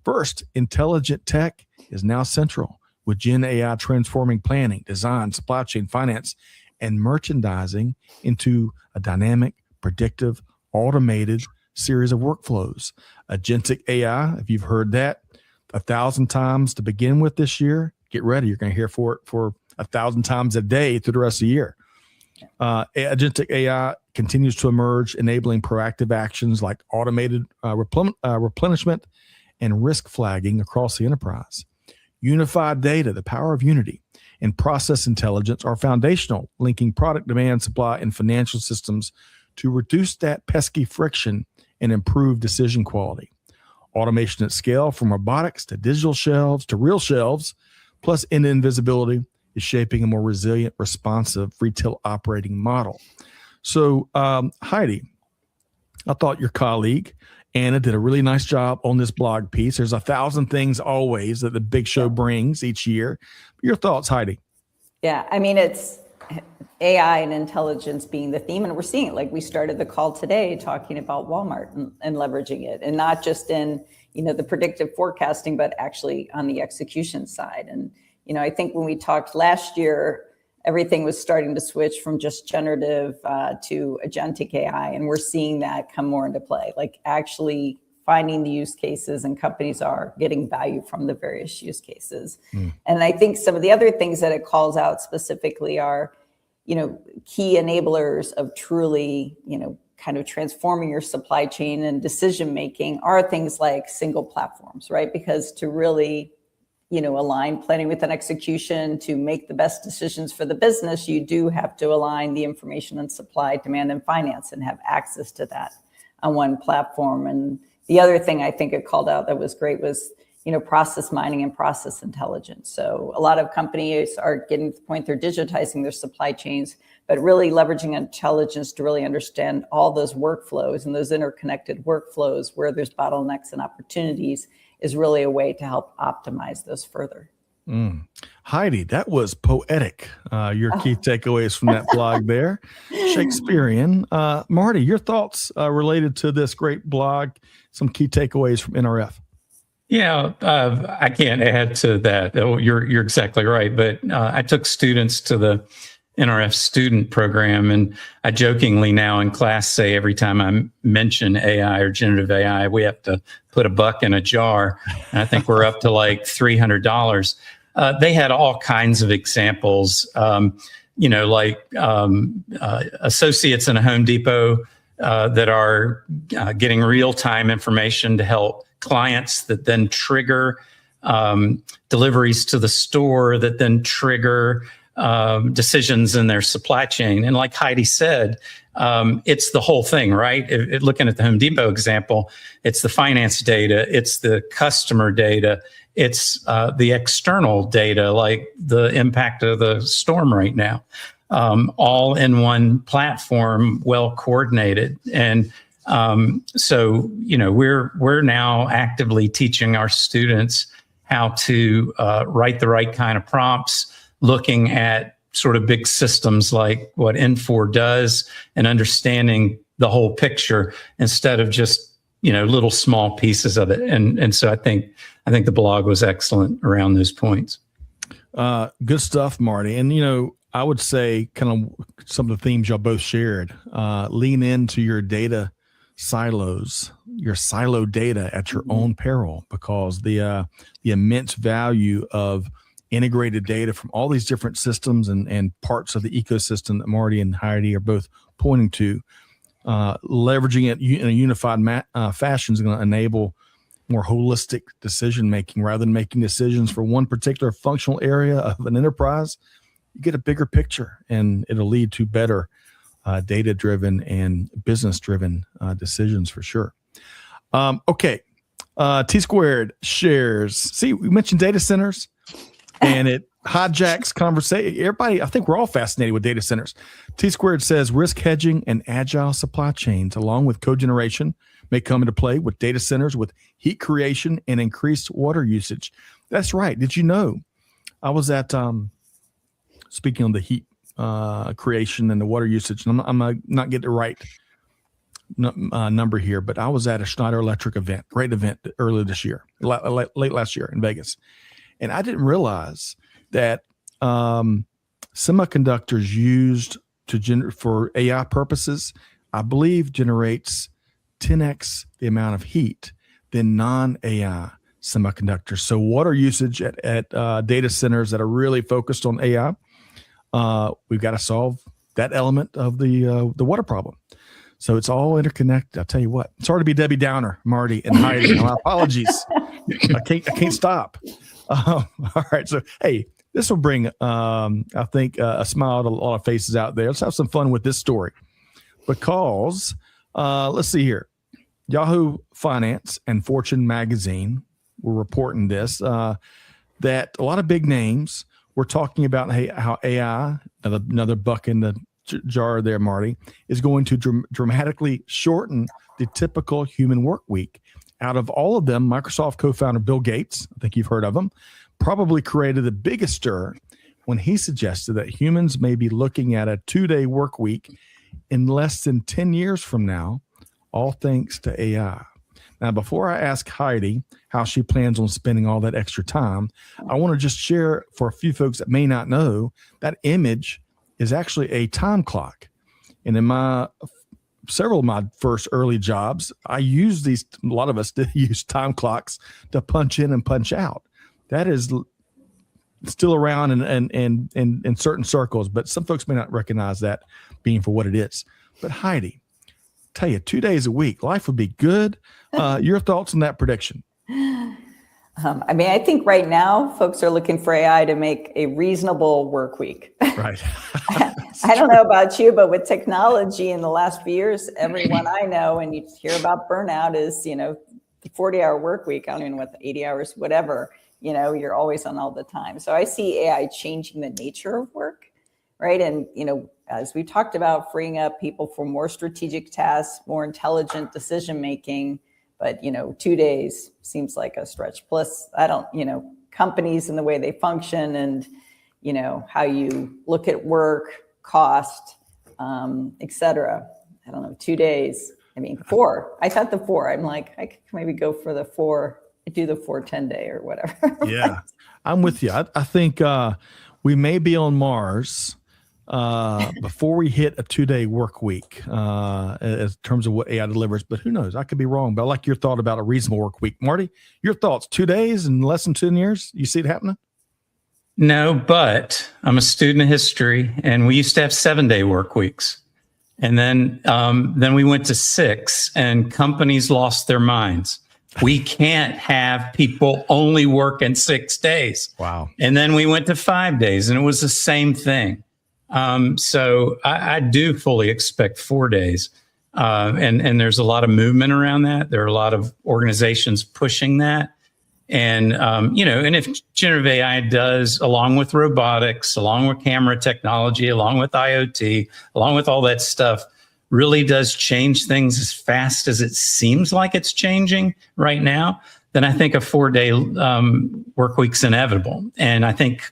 First, intelligent tech is now central, with Gen AI transforming planning, design, supply chain, finance, and merchandising into a dynamic, predictive, automated series of workflows. Agentic AI, if you've heard that 1,000 times to begin with this year, get ready. You're going to hear for it for 1,000 times a day through the rest of the year. Agentic AI continues to emerge, enabling proactive actions like automated replenishment and risk flagging across the enterprise. Unified data, the power of unity, and process intelligence are foundational, linking product demand, supply, and financial systems to reduce that pesky friction and improve decision quality. Automation at scale, from robotics to digital shelves to real shelves, plus end-to-end visibility, is shaping a more resilient, responsive retail operating model. So, Heidi, I thought your colleague, Anna, did a really nice job on this blog piece. There's 1,000 things always that the big show brings each year. Your thoughts, Heidi? Yeah, I mean, it's AI and intelligence being the theme, and we're seeing it. Like we started the call today talking about Walmart and leveraging it, and not just in the predictive forecasting, but actually on the execution side. And I think when we talked last year, everything was starting to switch from just generative to agentic AI, and we're seeing that come more into play. Like actually finding the use cases, and companies are getting value from the various use cases. And I think some of the other things that it calls out specifically are key enablers of truly, kind of transforming your supply chain and decision making are things like single platforms, right? Because to really, align planning with an execution to make the best decisions for the business, you do have to align the information and supply, demand, and finance, and have access to that on one platform. And the other thing I think it called out that was great was process mining and process intelligence. So a lot of companies are getting to the point they're digitizing their supply chains, but really leveraging intelligence to really understand all those workflows and those interconnected workflows where there's bottlenecks and opportunities is really a way to help optimize those further. Heidi, that was poetic. Your key takeaways from that blog there. Shakespearean. Marty, your thoughts related to this great blog, some key takeaways from NRF. Yeah, I can't add to that. You're exactly right. But I took students to the NRF student program, and I jokingly now in class say every time I mention AI or generative AI, we have to put $1 in a jar. And I think we're up to like $300. They had all kinds of examples, like associates in a Home Depot that are getting real-time information to help clients that then trigger deliveries to the store that then trigger decisions in their supply chain. And like Heidi said, it's the whole thing, right? Looking at the Home Depot example, it's the finance data, it's the customer data, it's the external data, like the impact of the storm right now, all in one platform, well coordinated. And so, we're now actively teaching our students how to write the right kind of prompts, looking at sort of big systems like what Infor does and understanding the whole picture instead of just, little small pieces of it. And so I think the blog was excellent around those points. Good stuff, Marty. And, I would say kind of some of the themes y'all both shared, lean into your data silos, your silo data at your own peril, because the immense value of integrated data from all these different systems and parts of the ecosystem that Marty and Heidi are both pointing to, leveraging it in a unified fashion is going to enable more holistic decision making rather than making decisions for one particular functional area of an enterprise. You get a bigger picture, and it'll lead to better data-driven and business-driven decisions for sure. Okay. T Squared shares. See, we mentioned data centers, and it hijacks conversation. Everybody, I think we're all fascinated with data centers. T Squared says risk hedging and agile supply chains, along with cogeneration, may come into play with data centers with heat creation and increased water usage. That's right. Did you know? I was at, speaking on the heat creation and the water usage, and I'm not getting the right number here, but I was at a Schneider Electric event, great event earlier this year, late last year in Vegas. And I didn't realize that semiconductors used for AI purposes, I believe generates 10x the amount of heat than non-AI semiconductors. So water usage at data centers that are really focused on AI, we've got to solve that element of the water problem. So it's all interconnected. I'll tell you what, it's hard to be Debbie Downer, Marty and Heidi. My apologies. I can't stop. All right. So, hey, this will bring, I think, a smile to a lot of faces out there. Let's have some fun with this story because let's see here. Yahoo Finance and Fortune Magazine were reporting this, that a lot of big names were talking about how AI, another buck in the jar there, Marty, is going to dramatically shorten the typical human work week. Out of all of them, Microsoft co-founder Bill Gates, I think you've heard of him, probably created the biggest stir when he suggested that humans may be looking at a 2-day work week in less than 10 years from now, all thanks to AI. Now, before I ask Heidi how she plans on spending all that extra time, I want to just share for a few folks that may not know, that image is actually a time clock. And in several of my first early jobs, I used these, a lot of us did use time clocks to punch in and punch out. That is still around in certain circles, but some folks may not recognize that being for what it is. But Heidi, tell you, 2 days a week, life would be good. Your thoughts on that prediction? I mean, I think right now folks are looking for AI to make a reasonable work week. Right. I don't know about you, but with technology in the last few years, everyone I know, and you hear about burnout, is, the 40-hour work week. I don't even know what, the 80 hours, whatever, you're always on all the time. So I see AI changing the nature of work, right? And, as we talked about, freeing up people for more strategic tasks, more intelligent decision-making. But, 2 days seems like a stretch. Plus, companies and the way they function and, how you look at work, cost, et cetera. I don't know, 2 days. I mean, 4. I thought the 4. I'm like, I could maybe go for the 4, do the 4-10 day or whatever. Yeah, I'm with you. I think we may be on Mars before we hit a 2-day work week in terms of what AI delivers, but who knows? I could be wrong, but I like your thought about a reasonable work week. Marty, your thoughts, 2 days in less than 10 years? You see it happening? No, but I'm a student of history, and we used to have 7-day work weeks. And then we went to 6, and companies lost their minds. We can't have people only working 6 days. Wow. And then we went to 5 days, and it was the same thing. So I do fully expect 4 days. And there's a lot of movement around that. There are a lot of organizations pushing that. And, and if generative AI does, along with robotics, along with camera technology, along with IoT, along with all that stuff, really does change things as fast as it seems like it's changing right now, then I think a 4-day work week's inevitable. And I think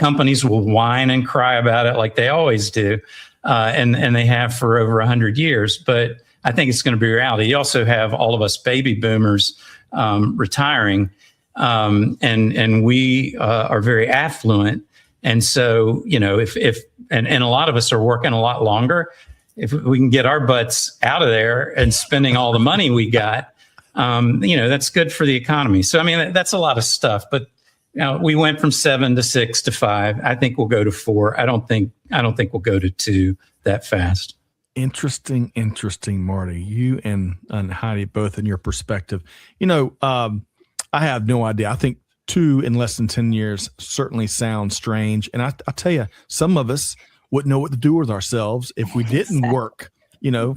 companies will whine and cry about it like they always do, and they have for over 100 years. But I think it's going to be reality. You also have all of us baby boomers retiring, and we are very affluent. And so, if a lot of us are working a lot longer, if we can get our butts out of there and spending all the money we got, that's good for the economy. So, I mean, that's a lot of stuff, but we went from 7 to 6 to 5. I think we'll go to 4. I don't think we'll go to 2 that fast. Interesting, Marty. You and Heidi, both in your perspective. I have no idea. I think 2 in less than 10 years certainly sounds strange. And I tell you, some of us wouldn't know what to do with ourselves if we didn't work,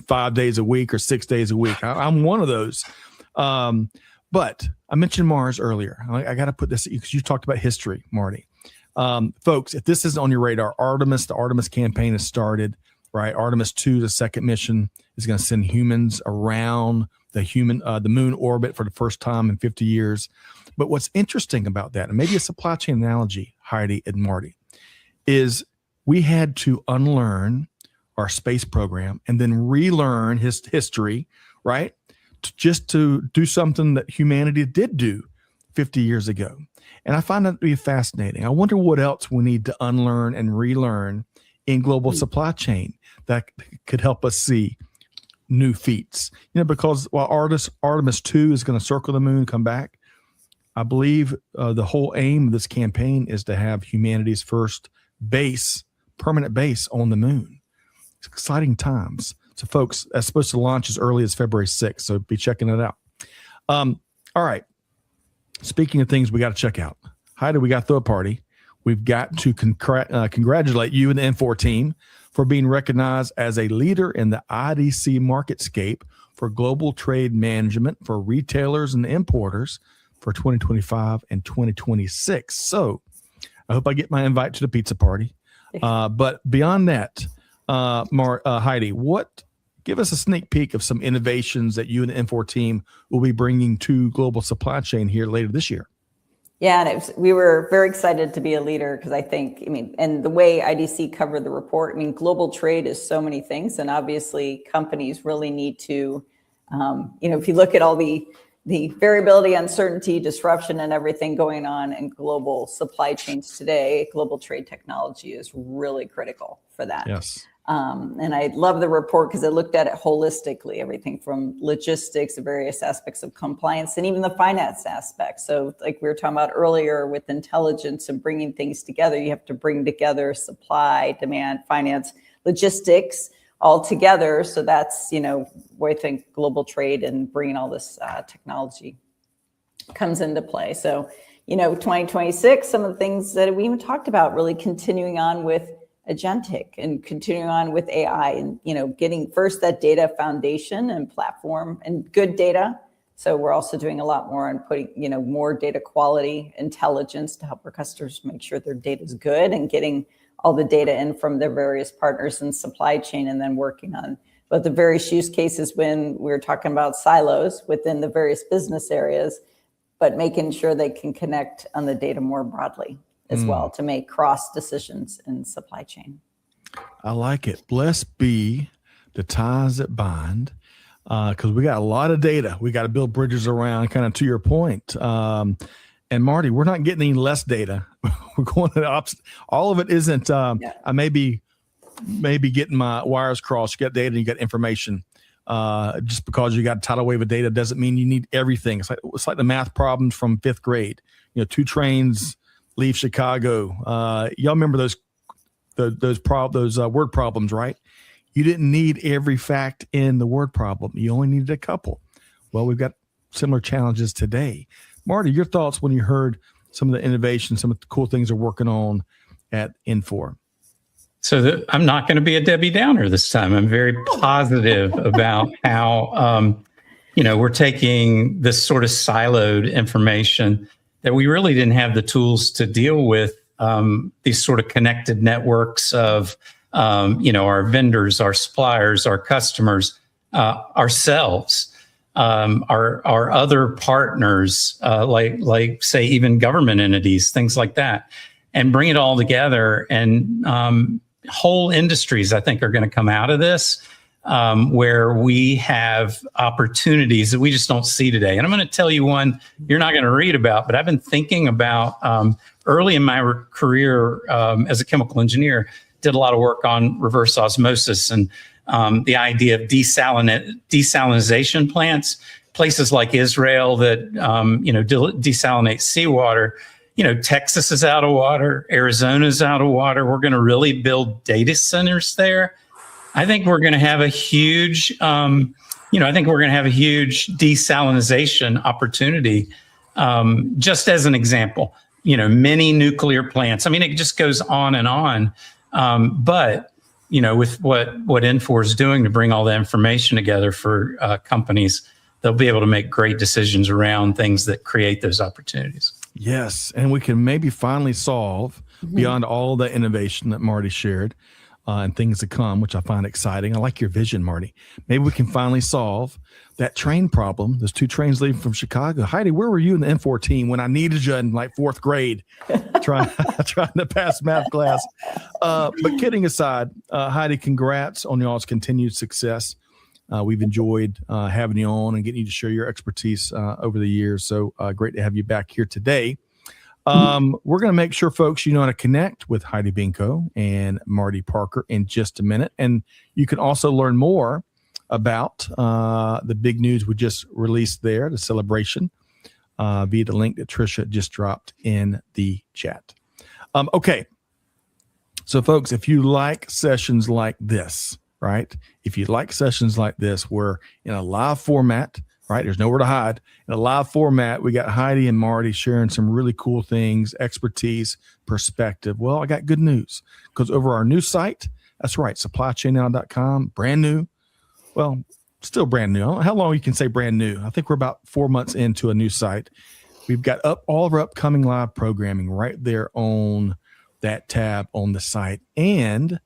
5 days a week or 6 days a week. I'm one of those. But I mentioned Mars earlier. I got to put this because you talked about history, Marty. Folks, if this isn't on your radar, the Artemis campaign has started, right? Artemis 2, the second mission, is going to send humans around the moon orbit for the first time in 50 years. But what's interesting about that, and maybe a supply chain analogy, Heidi and Marty, is we had to unlearn our space program and then relearn history, right? Just to do something that humanity did do 50 years ago. And I find that to be fascinating. I wonder what else we need to unlearn and relearn in global supply chain that could help us see new feats. Because while Artemis 2 is going to circle the moon, come back, I believe the whole aim of this campaign is to have humanity's first permanent base on the moon. It's exciting times. So, folks, that's supposed to launch as early as February 6th. So be checking it out. All right. Speaking of things we got to check out, Heidi, we got to throw a party. We've got to congratulate you and the Infor team for being recognized as a leader in the IDC MarketScape for global trade management for retailers and importers for 2025 and 2026. So I hope I get my invite to the pizza party. But beyond that, Heidi, give us a sneak peek of some innovations that you and the Infor team will be bringing to global supply chain here later this year. Yeah, and we were very excited to be a leader because and the way IDC covered the report, global trade is so many things, and obviously companies really need to, if you look at all the variability, uncertainty, disruption, and everything going on in global supply chains today, global trade technology is really critical for that. Yes. And I love the report because it looked at it holistically, everything from logistics to various aspects of compliance and even the finance aspect. So like we were talking about earlier with intelligence and bringing things together, you have to bring together supply, demand, finance, logistics all together. So that's, where I think global trade and bringing all this technology comes into play. So, 2026, some of the things that we even talked about, really continuing on with agentic and continuing on with AI and, getting first that data foundation and platform and good data. So we're also doing a lot more on putting, more data quality intelligence to help our customers make sure their data is good and getting all the data in from their various partners in supply chain, and then working on both the various use cases when we're talking about silos within the various business areas, but making sure they can connect on the data more broadly as well to make cross decisions in supply chain. I like it. Blessed be the ties that bind, because we got a lot of data. We got to build bridges around, kind of to your point. And Marty, we're not getting any less data. We're going to the opposite. All of it isn't. I may be getting my wires crossed. You got data and you got information. Just because you got a tidal wave of data doesn't mean you need everything. It's like the math problems from 5th grade. 2 trains leave Chicago. Y'all remember those word problems, right? You didn't need every fact in the word problem. You only needed a couple. Well, we've got similar challenges today. Marty, your thoughts when you heard some of the innovations, some of the cool things they're working on at Infor? So I'm not going to be a Debbie Downer this time. I'm very positive about how, we're taking this sort of siloed information that we really didn't have the tools to deal with, these sort of connected networks of, our vendors, our suppliers, our customers, ourselves, our other partners, like say even government entities, things like that, and bring it all together. And whole industries, I think, are going to come out of this, where we have opportunities that we just don't see today. And I'm going to tell you one you're not going to read about, but I've been thinking about early in my career as a chemical engineer, did a lot of work on reverse osmosis and the idea of desalinization plants, places like Israel that, desalinate seawater. Texas is out of water, Arizona's out of water. We're going to really build data centers there. I think we're going to have a huge, desalinization opportunity. Just as an example, many nuclear plants. It just goes on and on. But with what Infor is doing to bring all the information together for companies, they'll be able to make great decisions around things that create those opportunities. Yes, and we can maybe finally solve, beyond all the innovation that Marty shared, and things to come, which I find exciting. I like your vision, Marty. Maybe we can finally solve that train problem. There's 2 trains leaving from Chicago. Heidi, where were you in the Infor team when I needed you in like 4th grade, trying to pass math class? But kidding aside, Heidi, congrats on y'all's continued success. We've enjoyed having you on and getting you to share your expertise over the years. So great to have you back here today. We're going to make sure, folks, you know how to connect with Heidi Benko and Marty Parker in just a minute. And you can also learn more about the big news we just released there, the celebration, via the link that Tricia just dropped in the chat. Okay. So, folks, if you like sessions like this, right? If you like sessions like this, we're in a live format, right? There's nowhere to hide. In a live format, we got Heidi and Marty sharing some really cool things, expertise, perspective. Well, I got good news, because over our new site, that's right, supplychainnow.com, brand new. Well, still brand new. I don't know how long you can say brand new. I think we're about 4 months into a new site. We've got all of our upcoming live programming right there on that tab on the site. And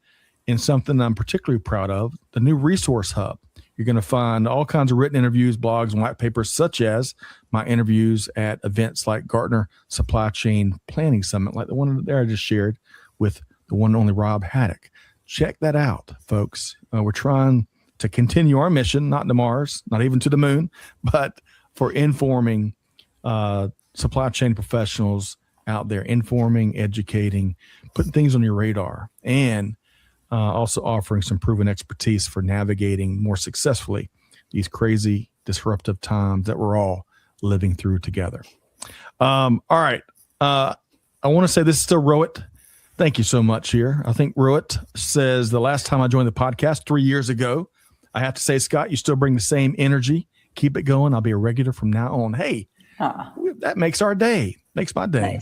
in something I'm particularly proud of, the new resource hub. You're going to find all kinds of written interviews, blogs, and white papers, such as my interviews at events like Gartner Supply Chain Planning Summit, like the one there I just shared with the one and only Rob Haddock. Check that out, folks. We're trying to continue our mission, not to Mars, not even to the moon, but for informing supply chain professionals out there, informing, educating, putting things on your radar, and also offering some proven expertise for navigating more successfully these crazy, disruptive times that we're all living through together. All right. I want to say this is still Rowett. Thank you so much here. I think Rowett says the last time I joined the podcast 3 years ago, I have to say, Scott, you still bring the same energy. Keep it going. I'll be a regular from now on. Hey, that makes our day. Makes my day.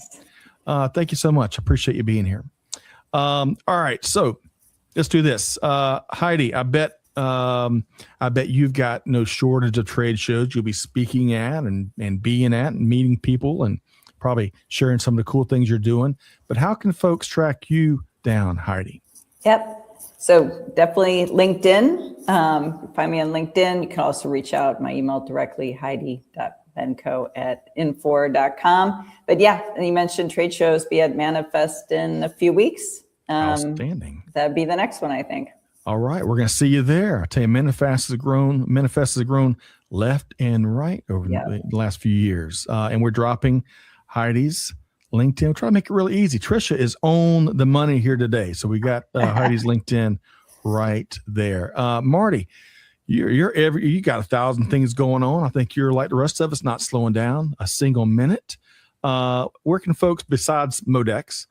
Nice. Thank you so much. I appreciate you being here. All right. So let's do this. Heidi, I bet you've got no shortage of trade shows you'll be speaking at and being at and meeting people and probably sharing some of the cool things you're doing. But how can folks track you down, Heidi? Yep. So definitely LinkedIn. Find me on LinkedIn. You can also reach out my email directly, heidi.benko@infor.com. But yeah, and you mentioned trade shows, be at Manifest in a few weeks. Outstanding. That'd be the next one, I think. All right. We're going to see you there. I tell you, Manifest has grown left and right over the last few years. And we're dropping Heidi's LinkedIn. We'll try to make it really easy. Trisha is on the money here today. So we got Heidi's LinkedIn right there. Marty, you got 1,000 things going on. I think you're like the rest of us, not slowing down a single minute. Where can folks, besides Modex,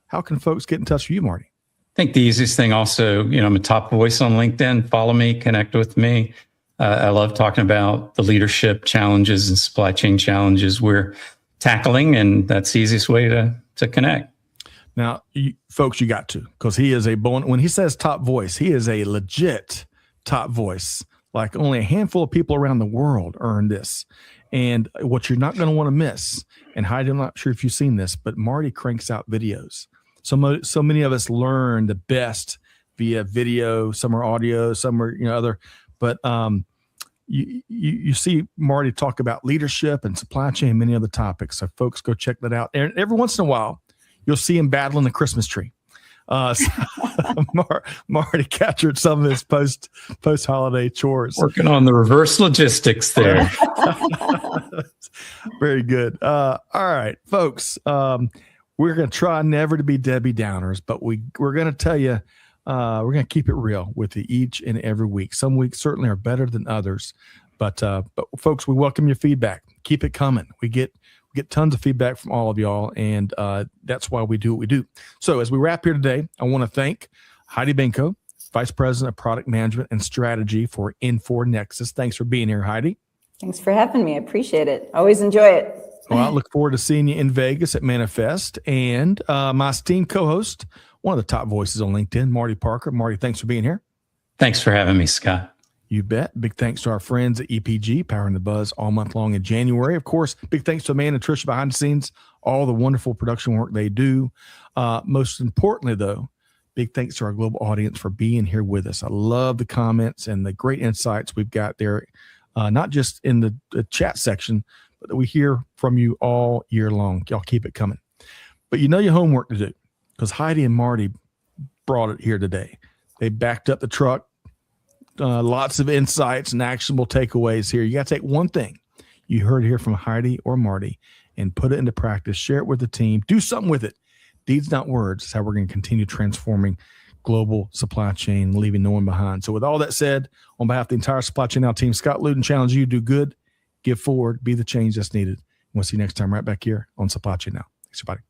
how can folks get in touch with you, Marty? I think the easiest thing also, I'm a top voice on LinkedIn. Follow me, connect with me. I love talking about the leadership challenges and supply chain challenges we're tackling, and that's the easiest way to connect. Now, folks, you got to, because he is when he says top voice, he is a legit top voice. Like only a handful of people around the world earn this. And what you're not going to want to miss, and Heidi, I'm not sure if you've seen this, but Marty cranks out videos. So many of us learn the best via video. Some are audio, some are other. But you see Marty talk about leadership and supply chain, many other topics. So folks, go check that out. And every once in a while, you'll see him battling the Christmas tree. Marty captured some of his post-holiday chores. Working on the reverse logistics there. Very good. All right, folks. We're going to try never to be Debbie Downers, but we're going to tell you, we're going to keep it real with you each and every week. Some weeks certainly are better than others, but folks, we welcome your feedback. Keep it coming. We get tons of feedback from all of y'all, and that's why we do what we do. So as we wrap here today, I want to thank Heidi Benko, Vice President of Product Management and Strategy for Infor Nexus. Thanks for being here, Heidi. Thanks for having me. I appreciate it. Always enjoy it. Well, I look forward to seeing you in Vegas at Manifest. And my esteemed co-host, one of the top voices on LinkedIn, Marty Parker. Marty, thanks for being here. Thanks for having me, Scott. You bet. Big thanks to our friends at EPG, powering the buzz all month long in January. Of course, big thanks to Amanda and Tricia behind the scenes, all the wonderful production work they do. Most importantly, though, big thanks to our global audience for being here with us. I love the comments and the great insights we've got there, not just in the chat section, but that we hear from you all year long. Y'all keep it coming. But your homework to do, because Heidi and Marty brought it here today. They backed up the truck. Lots of insights and actionable takeaways here. You got to take one thing you heard here from Heidi or Marty and put it into practice. Share it with the team. Do something with it. Deeds, not words, is how we're going to continue transforming global supply chain, leaving no one behind. So with all that said, on behalf of the entire Supply Chain Now team, Scott Luton challenge you, do good, give forward, be the change that's needed. We'll see you next time right back here on Supply Chain Now. Thanks, everybody.